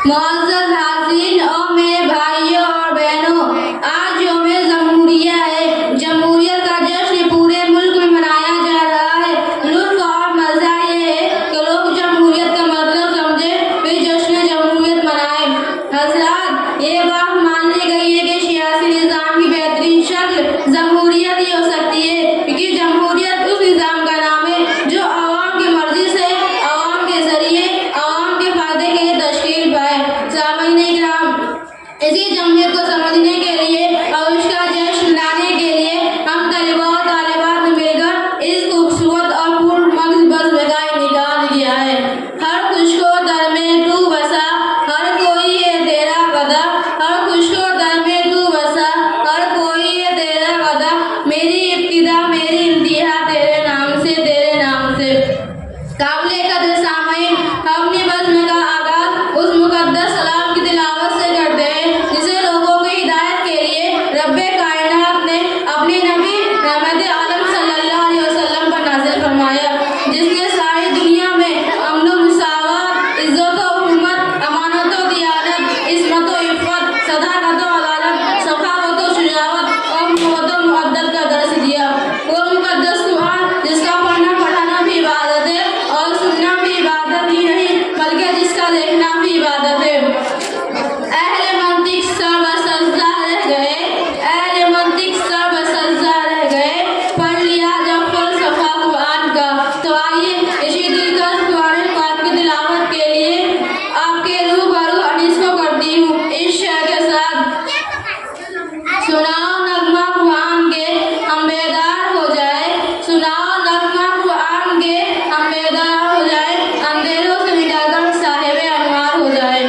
मुअज़्ज़ज़ हाज़रीन और मेरे भाइयों और बहनों, आज यौम जमहूरिया है। जमहूरियत का जश्न पूरे मुल्क में मनाया जा रहा है। लुत्फ़ और मज़ा ये है कि लोग जमहूरियत का मतलब समझे फिर जश्न जमहूरियत मनाएं। हज़रात, ये बात मानने गई है कि सियासी निज़ाम की बेहतरीन शक्ल जमहूरियत ही हो सकती है, क्योंकि जमहूरियत उस निज़ाम का नाम है जो अवाम की मर्जी से अवाम के जरिए अवाम के फायदे के लिए तश्कील पाए। सामईन इकराम, इसी जमहूरियत को समझने के लिए और उसका जश्न मनाने के लिए हम तलबा और तालिबात ने मिलकर इस खूबसूरत और पुरमग़ज़ बज़्म का इनेकाद किया है। हर खुश को दर में तू बसा, हर कोई है तेरा गदा। हर खुश को दर में तू बसा, हर कोई है तेरा गदा। मेरी इब्तिदा मेरी इंतहा तेरे नाम से, तेरे नाम से। काबिल कद्र सामईन, हम अपनी बज़्म का आगाज़ उस मुक़द्दस सलाम की तिलावत से करते हैं जिसे लोगों की हिदायत के लिए रब्बे कायनात ने अपने नबी रहमत आलम सल्लल्लाहु अलैहि वसल्लम पर नाज़िल फरमाया, जिसने सारी दुनिया में अमन व मुसावत, इज़्ज़त व हुर्मत, अमानत व दियानत, इस्मत व इफ़्फ़त, सदाकत व अदालत, सखावत व शुजाअत और मुवद्दत व मुअद्दत का दर्स दिया। वो मुक़द्दस कुरान जिसका पढ़ना पढ़ाना भी इबादत है और सुनना भी इबादत ही नहीं बल्कि जिसका देखना भी इबादत है। अहले मंतिक सब सजदा रह गए, अहले मंतिक सब सजदा रह गए, पढ़ लिया जब फ़लसफ़ा कुरान का। तो आइए इसी दिलकश कुरान पाक की तिलावत के लिए आपके रूबरू अनीस को करती हूँ इस शेर के साथ। सुनाओ नगमा कुरान के हम बेदार हो जाए, सुनाओ नगमा कुरान के हम बेदार हो जाए, अंधेरों से निकलकर साहिबे अनवार हो जाए।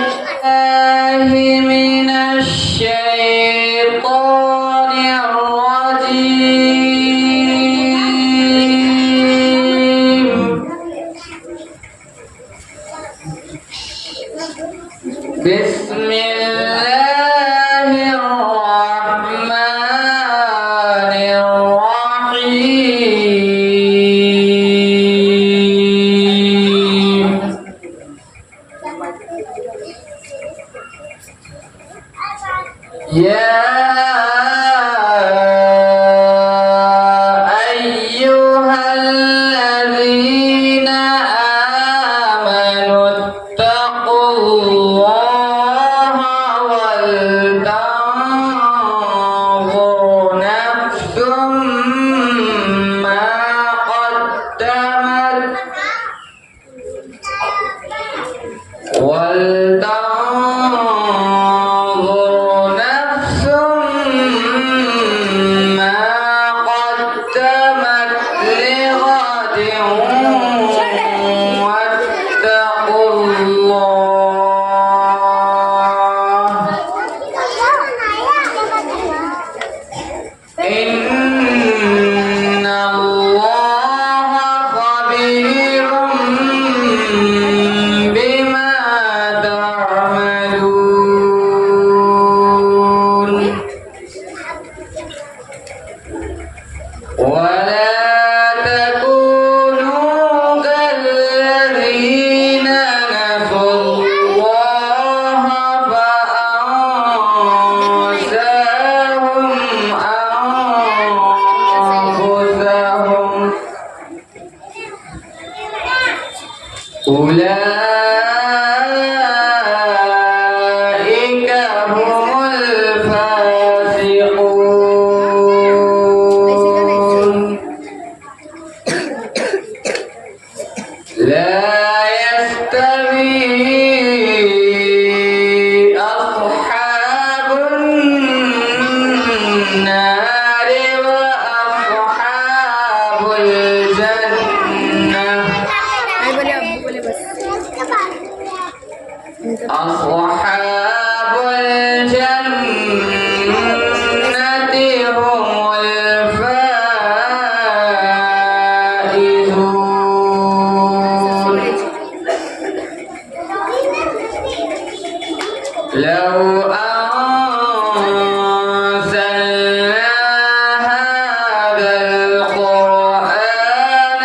هذا القرآن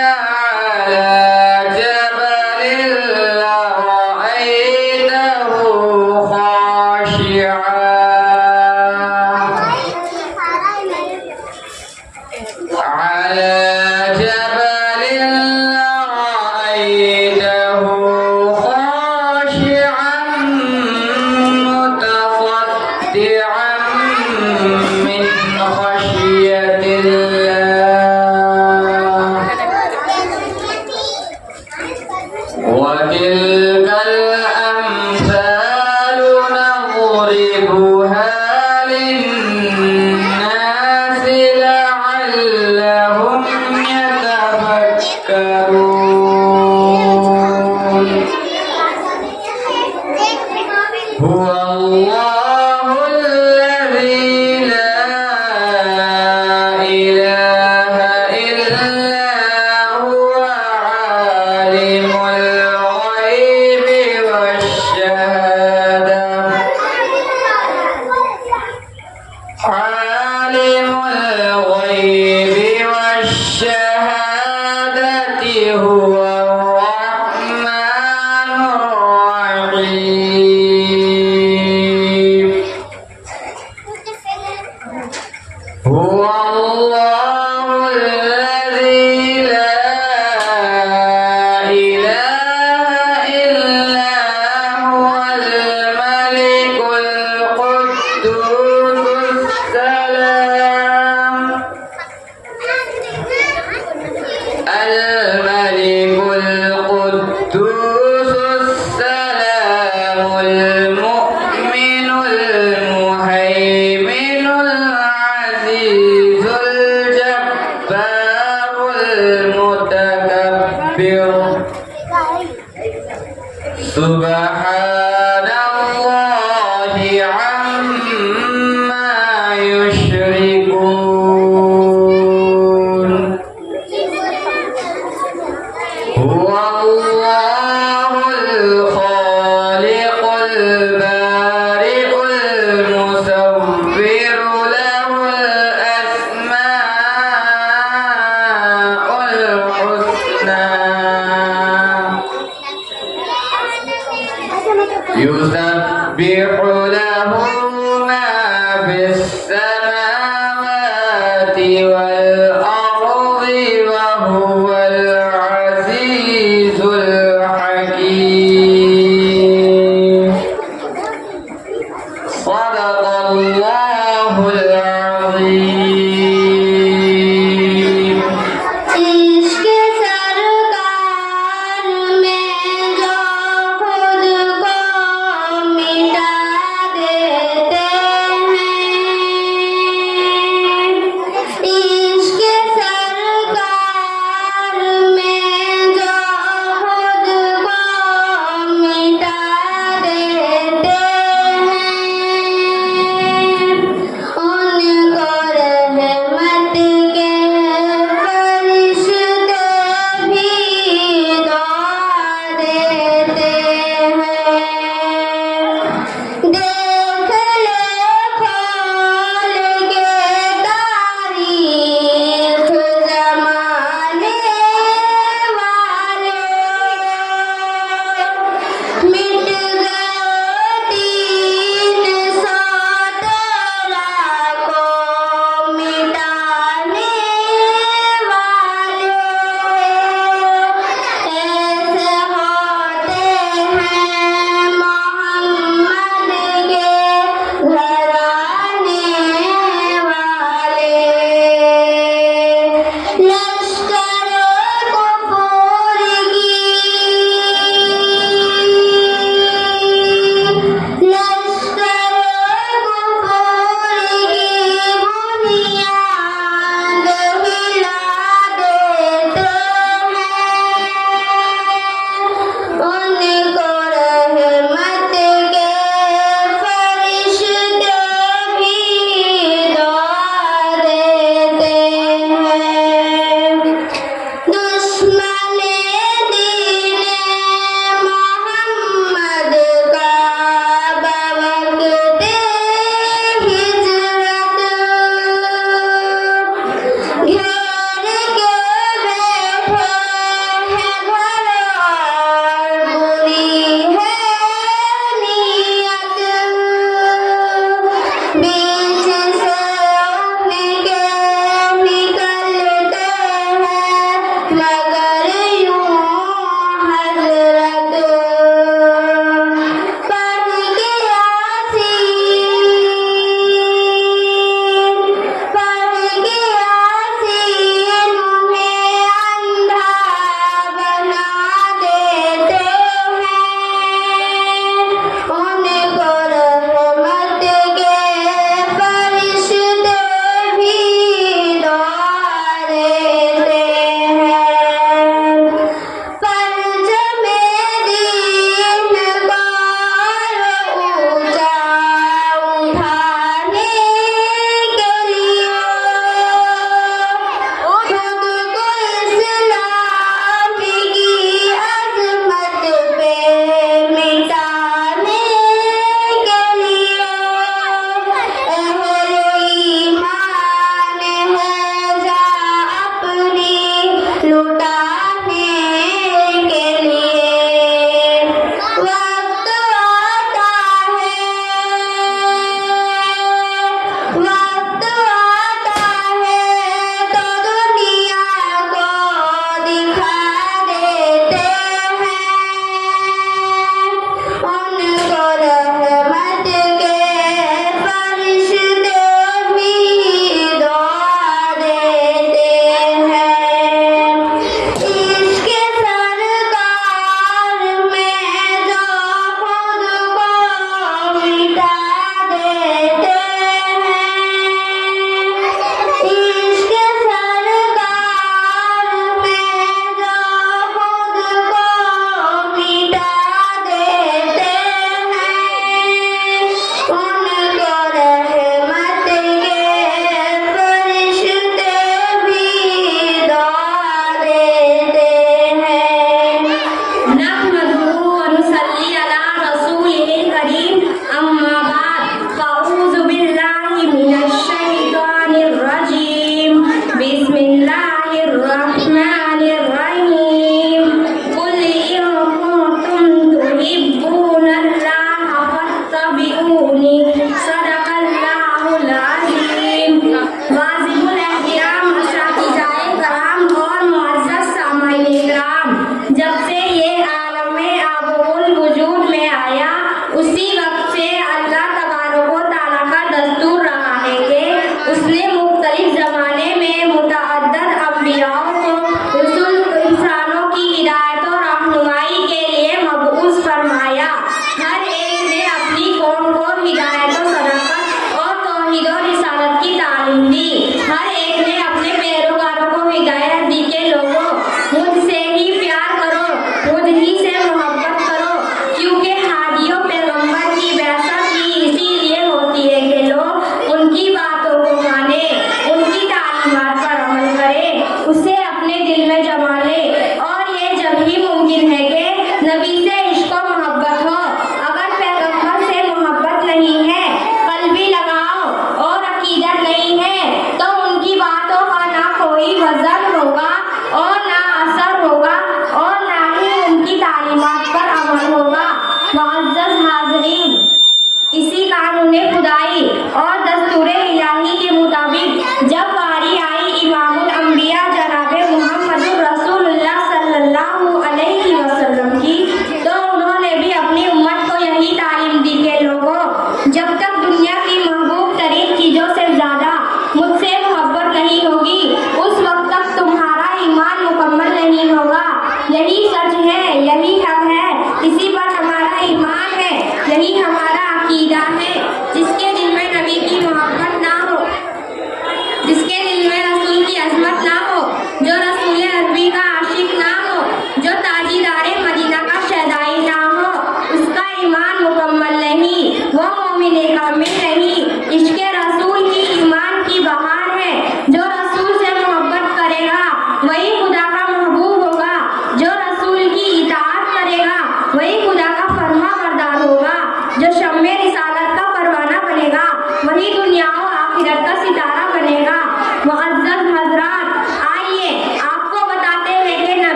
على وتلك الأمثال نضربها للناس لعلهم يتفكرون هو الله الذي لا إله إلا هو عالم الغيب والشهادة عالم الغيب والشهادة هو الرحمن الرحيم هو الله الذي لا إله إلا هو الملك القدوس السلام الملك القدوس السلام المؤمن المهيمن العزيز الجبار المتكبر سبحان الله عما يشركون هو الله الخالق البارئ المصور له الأسماء الحسنى يسبح له ما في السماوات والأرض وهو العزيز الحكيم صدق الله العظيم عشق سرکار میں جو خود کو مٹا دے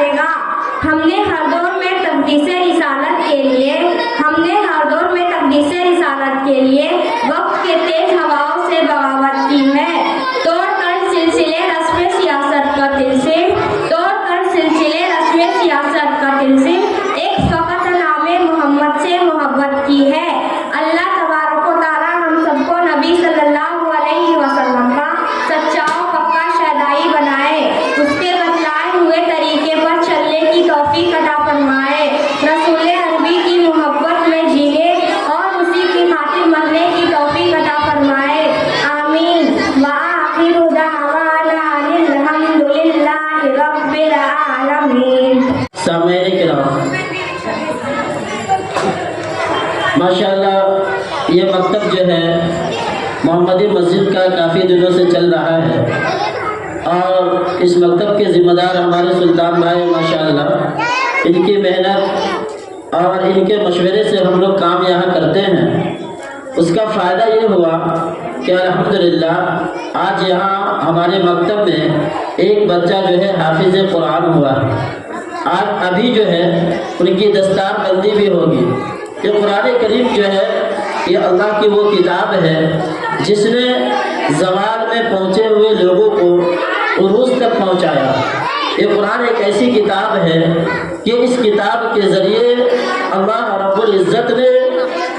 کرے گا۔ ہم نے ہر دور میں تقدیس رسالت کے لیے وقت کے تیز ہواؤں سے بغاوت کی ہے، توڑ کر سلسلے رسم سیاست کا تلسم ایک فقط نام محمد سے محبت کی ہے۔ اللہ تبارک و تعالیٰ ہم سب کو نبی صلی اللہ علیہ وسلم کا سچا و پکا شہدائی بنائے، اس کے بتلائے ہوئے طریقے پر چلنے کی توفیق عطا فرمائے، رسول عربی کی محبت میں جینے اور اسی کی خاطر مرنے کی توفیق عطا فرمائے، آمین۔ وآخر دعوانا ان الحمد للہ رب العالمین۔ سامعین کرام، ماشاءاللہ یہ مکتب جو ہے محمدی مسجد کا کافی دنوں سے چل رہا ہے، اور اس مکتب کے ذمہ دار ہمارے سلطان بھائی ماشاءاللہ، ان کی محنت اور ان کے مشورے سے ہم لوگ کام یہاں کرتے ہیں۔ اس کا فائدہ یہ ہوا کہ الحمدللہ آج یہاں ہمارے مکتب میں ایک بچہ جو ہے حافظ قرآن ہوا ہے۔ آج ابھی جو ہے ان کی دستار بندی بھی ہوگی۔ یہ قرآن کریم جو ہے یہ اللہ کی وہ کتاب ہے جس نے زوال میں پہنچے ہوئے لوگوں کو عروج تک پہنچایا۔ یہ قرآن ایک ایسی کتاب ہے کہ اس کتاب کے ذریعے اللہ رب العزت نے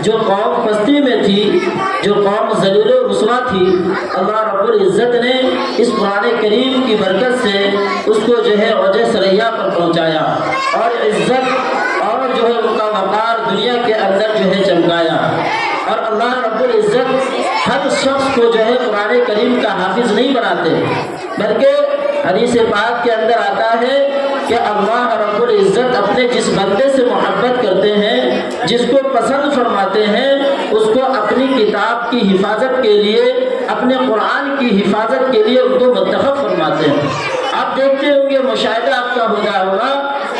جو قوم پستی میں تھی، جو قوم ذلیل و رسوا تھی، اللہ رب العزت نے اس قرآن کریم کی برکت سے اس کو جو ہے اوج ثریا پر پہنچایا، اور عزت اور جو ہے ان کا وقار دنیا کے اندر جو ہے چمکایا۔ اور اللہ رب العزت ہر شخص کو جو ہے قرآن کریم کا حافظ نہیں بناتے، بلکہ حدیث پاک کے اندر آتا ہے کہ اللہ رب العزت اپنے جس بندے سے محبت کرتے ہیں، جس کو پسند فرماتے ہیں، اس کو اپنی کتاب کی حفاظت کے لیے، اپنے قرآن کی حفاظت کے لیے ان کو منتخب فرماتے ہیں۔ آپ دیکھتے ہوں گے، مشاہدہ آپ کا ہوگا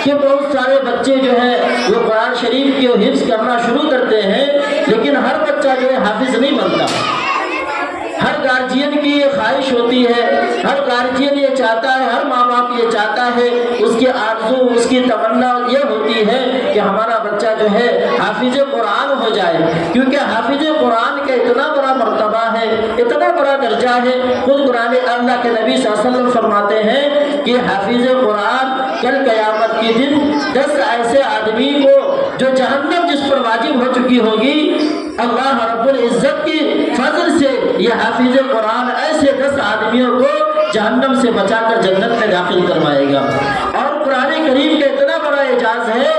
کہ بہت سارے بچے جو ہیں وہ قرآن شریف کی حفظ کرنا شروع کرتے ہیں، لیکن ہر بچہ جو ہے حافظ نہیں بنتا۔ ہر گارجین کی یہ خواہش ہوتی ہے، ہر گارجین یہ چاہتا ہے، ہر ماں باپ یہ چاہتا ہے، اس کی آرزو، اس کی تمنا یہ ہوتی ہے کہ ہمارا بچہ جو ہے حافظ قرآن ہو جائے، کیونکہ حافظ قرآن کا اتنا بڑا مرتبہ ہے، اتنا بڑا درجہ ہے۔ خود قرآن اللہ کے نبی صلی اللہ علیہ وسلم فرماتے ہیں کہ حافظ قرآن کل قیامت کے دن 10 ایسے آدمی کو جو جہنم جس پر واجب ہو چکی ہوگی، اللہ رب العزت کی فضل سے یہ حافظ قرآن ایسے 10 آدمیوں کو جہنم سے بچا کر جنت میں داخل کروائے گا۔ اور قرآن کریم کا اتنا بڑا اعجاز ہے،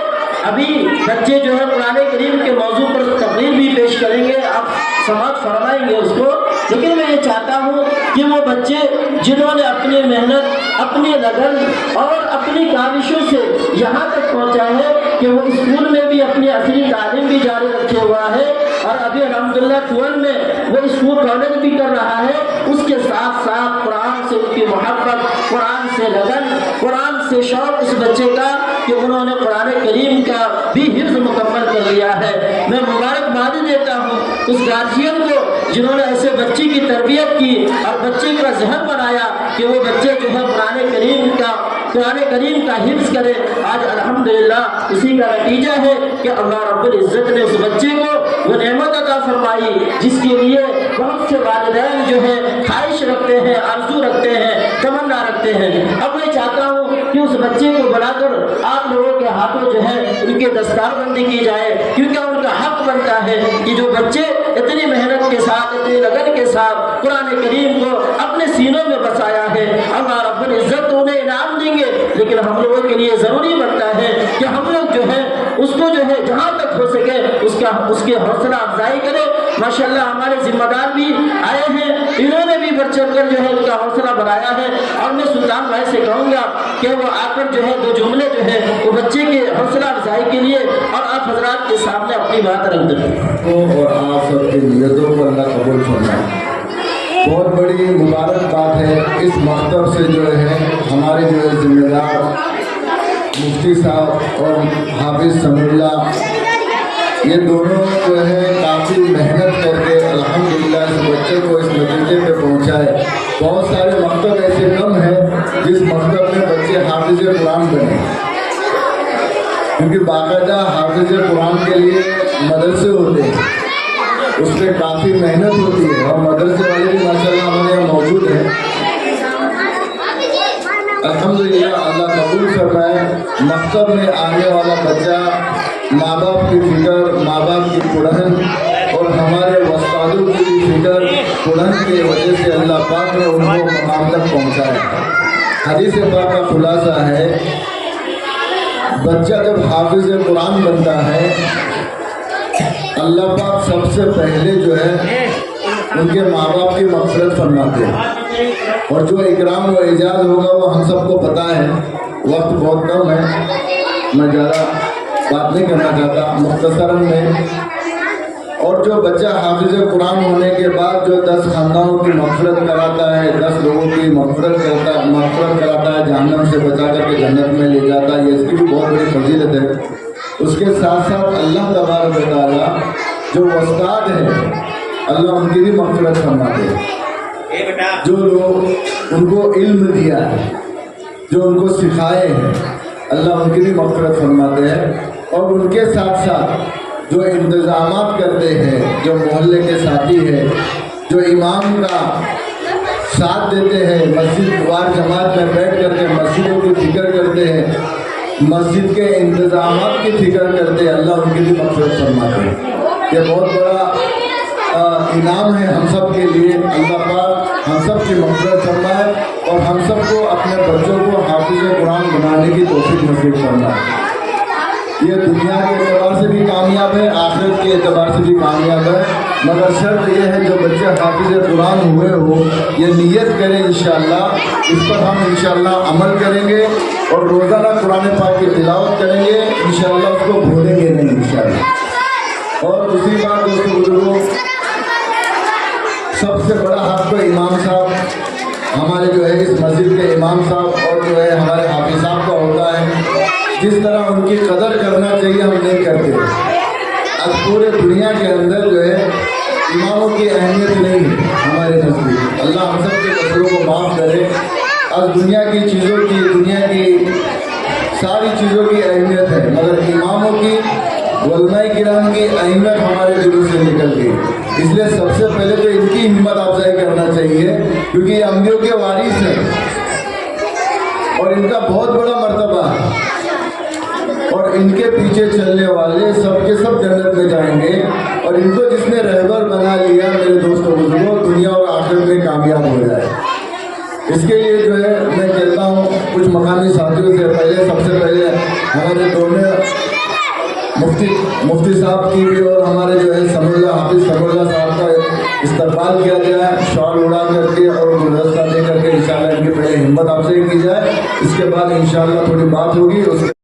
ابھی بچے جو ہے قرآن کریم کے موضوع پر تقریر بھی پیش کریں گے، آپ سماعت فرمائیں گے اس کو، لیکن میں یہ چاہتا ہوں کہ وہ بچے جنہوں نے اپنی محنت، اپنی لگن اور اپنی کاوشوں سے یہاں تک پہنچا ہے کہ وہ اسکول میں بھی اپنی اصلی تعلیم بھی جاری رکھے ہوا ہے، اور ابھی الحمدللہ 12 میں وہ اسکول کالج بھی کر رہا ہے، اس کے ساتھ ساتھ قرآن سے ان کی محبت، قرآن سے لگن، قرآن سے شوق اس بچے کا کہ انہوں نے قرآن کریم کا بھی حفظ مکمل کر لیا ہے۔ میں مبارکباد دیتا ہوں اس گارجین کو جنہوں نے ایسے بچے کی تربیت کی اور بچے کا ذہن بنایا کہ وہ بچے جو ہے قرآن کریم کا حفظ کرے۔ آج الحمدللہ اسی کا نتیجہ ہے کہ اللہ رب العزت نے اس بچے کو وہ نعمت عطا فرمائی جس کے لیے بہت سے والدین جو ہے خواہش رکھتے ہیں، آرزو رکھتے ہیں، تمنا رکھتے ہیں۔ اب میں چاہتا ہوں کہ اس بچے کو بلا کر آپ لوگوں کے ہاتھوں جو ہے ان کے دستار بندی کی جائے، کیونکہ ان کا حق بنتا ہے کہ جو بچے اتنی محنت کے ساتھ، اتنی لگن کے ساتھ قرآن کریم کو اپنے سینوں میں بسایا ہے، اللہ رب العزت انہیں انعام دیں گے، لیکن ہم لوگوں کے لیے ضروری بنتا ہے کہ ہم لوگ جو ہے اس کو جو ہے جہاں تک ہو سکے اس کی حوصلہ افزائی کرے۔ ماشاءاللہ ہمارے ذمہ دار بھی آئے ہیں، انہوں نے بھی بڑھ چڑھ کر جو ہے ان کا حوصلہ بڑھایا ہے، اور میں سلطان بھائی سے کہوں گا کہ وہ آ کر جو ہے 2 جملے جو ہے وہ بچے کے حوصلہ افزائی کے لیے اور آپ حضرات کے سامنے اپنی بات رکھ دیں۔ اور آپ سب کی نیتوں کو اللہ قبول فرمائے۔ بہت بڑی مبارک بات ہے، اس مکتب سے جو ہے ہمارے جو ہے ذمہ دار مفتی صاحب اور حافظ سمیع اللہ ये दोनों जो है काफ़ी मेहनत करके अल्हम्दुलिल्लाह इस बच्चे को इस नतीजे पे पहुँचाए। बहुत सारे मकतब ऐसे कम हैं जिस मकतब में बच्चे हाफिज कुरान बने, क्योंकि बाकायदा हाफिज कुरान के लिए मदरसे होते हैं, उस पर काफ़ी मेहनत होती है और मदरसे वाले भी माशाल्लाह हमारे यहाँ मौजूद हैं। अल्हम्दुलिल्लाह, अल्लाह कबूल फरमाए। मकतब में आने वाला बच्चा माँ बाप की फिक्र, माँ बाप की कुरान और हमारे उस्तादों की भी फिक्र कुरान की वजह से अल्लाह पाक ने उनको मकाम तक पहुँचाया। हदीस पाक का खुलासा है, बच्चा जब हाफिज कुरान बनता है अल्लाह पाक सबसे पहले जो है उनके माँ बाप की मग़फ़िरत फरमाते हैं, और जो इकराम व एजाज़ होगा वो हम सबको पता है। वक्त बहुत कम है, मैं ज़्यादा बात नहीं करना चाहता, मुख्तसरन में। और जो बच्चा हाफिज कुरान होने के बाद जो 10 ख़ानदानों की मग़फ़िरत कराता है, 10 लोगों की मग़फ़िरत कराता है, जहन्नम से बचा करके जन्नत में ले जाता है, ये इसकी भी बहुत बड़ी फजीलत है। उसके साथ साथ अल्लाह तबारक व तआला जो उस्ताद है अल्लाह उनकी भी मग़फ़िरत फरमाते हैं। जो लोग उनको इल्म दिया है, जो उनको सिखाए हैं, अल्लाह उनकी भी मग़फ़िरत फरमाते हैं। और उनके साथ साथ जो इंतज़ामात करते हैं, जो मोहल्ले के साथी हैं, जो इमाम का साथ देते हैं, मस्जिद वार जमात में बैठ करके मस्जिदों की फिक्र करते हैं, मस्जिद के इंतज़ामात की फिक्र करते हैं, अल्लाह उनकी भी मग़फ़िरत फरमाते हैं। ये बहुत बड़ा इनाम है हम सब के लिए। अल्लाह पाक हम सब की मग़फ़िरत फरमाए और हम सबको अपने बच्चों को हाफिज़ कुरान बनाने की तौफ़ीक़ नसीब फरमाए। ये दुनिया के एतबार से भी कामयाब है, आखिरत के एतबार से भी कामयाब है, मगर शर्त यह है जो बच्चे हाफिज़ कुरान हुए हो ये नियत करें इंशाअल्लाह, इस पर हम इंशाअल्लाह अमल करेंगे और रोज़ाना कुरान पाक की तिलावत करेंगे इंशाअल्लाह, उसको भूलेंगे नहीं इंशाअल्लाह। और दूसरी बात दोस्तों बुजुर्गों, सबसे बड़ा हक़ तो इमाम साहब, हमारे जो है इस मस्जिद के इमाम साहब और जो है हमारे हाफिज़ साहब का होता है। जिस तरह उनकी कदर करना चाहिए हम नहीं करते। आज पूरे दुनिया के अंदर जो है इमामों की अहमियत नहीं है हमारे नज़दीक। अल्लाह हम सब के कसूरों को माफ़ करे। आज दुनिया की चीज़ों की, दुनिया की सारी चीज़ों की अहमियत है, मगर इमामों की, उलमाए किराम की अहमियत हमारे दिलों से निकल गई। इसलिए सबसे पहले तो इनकी हिम्मत अफजाई करना चाहिए, क्योंकि ये अम्बियों के वारिस हैं और इनका बहुत बड़ा मर्तबा है, और इनके पीछे चलने वाले सब के सब जन्नत में जाएंगे। और इनको जिसने रहबर बना लिया मेरे दोस्तों बुजुर्गों, दुनिया और आखिरत में कामयाब हो जाए। इसके लिए जो है मैं कहता हूँ कुछ मकामी साथियों से पहले, सबसे पहले हमारे दोनों मुफ्ती साहब की भी और हमारे जो है समरुल्लाह हाफिज़ समरुल्लाह साहब का इस्तकबाल किया गया है, शॉल उड़ा करके और गुलदस्ता दे करके इंशाअल्लाह इनकी पहले हिम्मत अफजाई की जाए। इसके बाद इंशाअल्लाह थोड़ी बात होगी।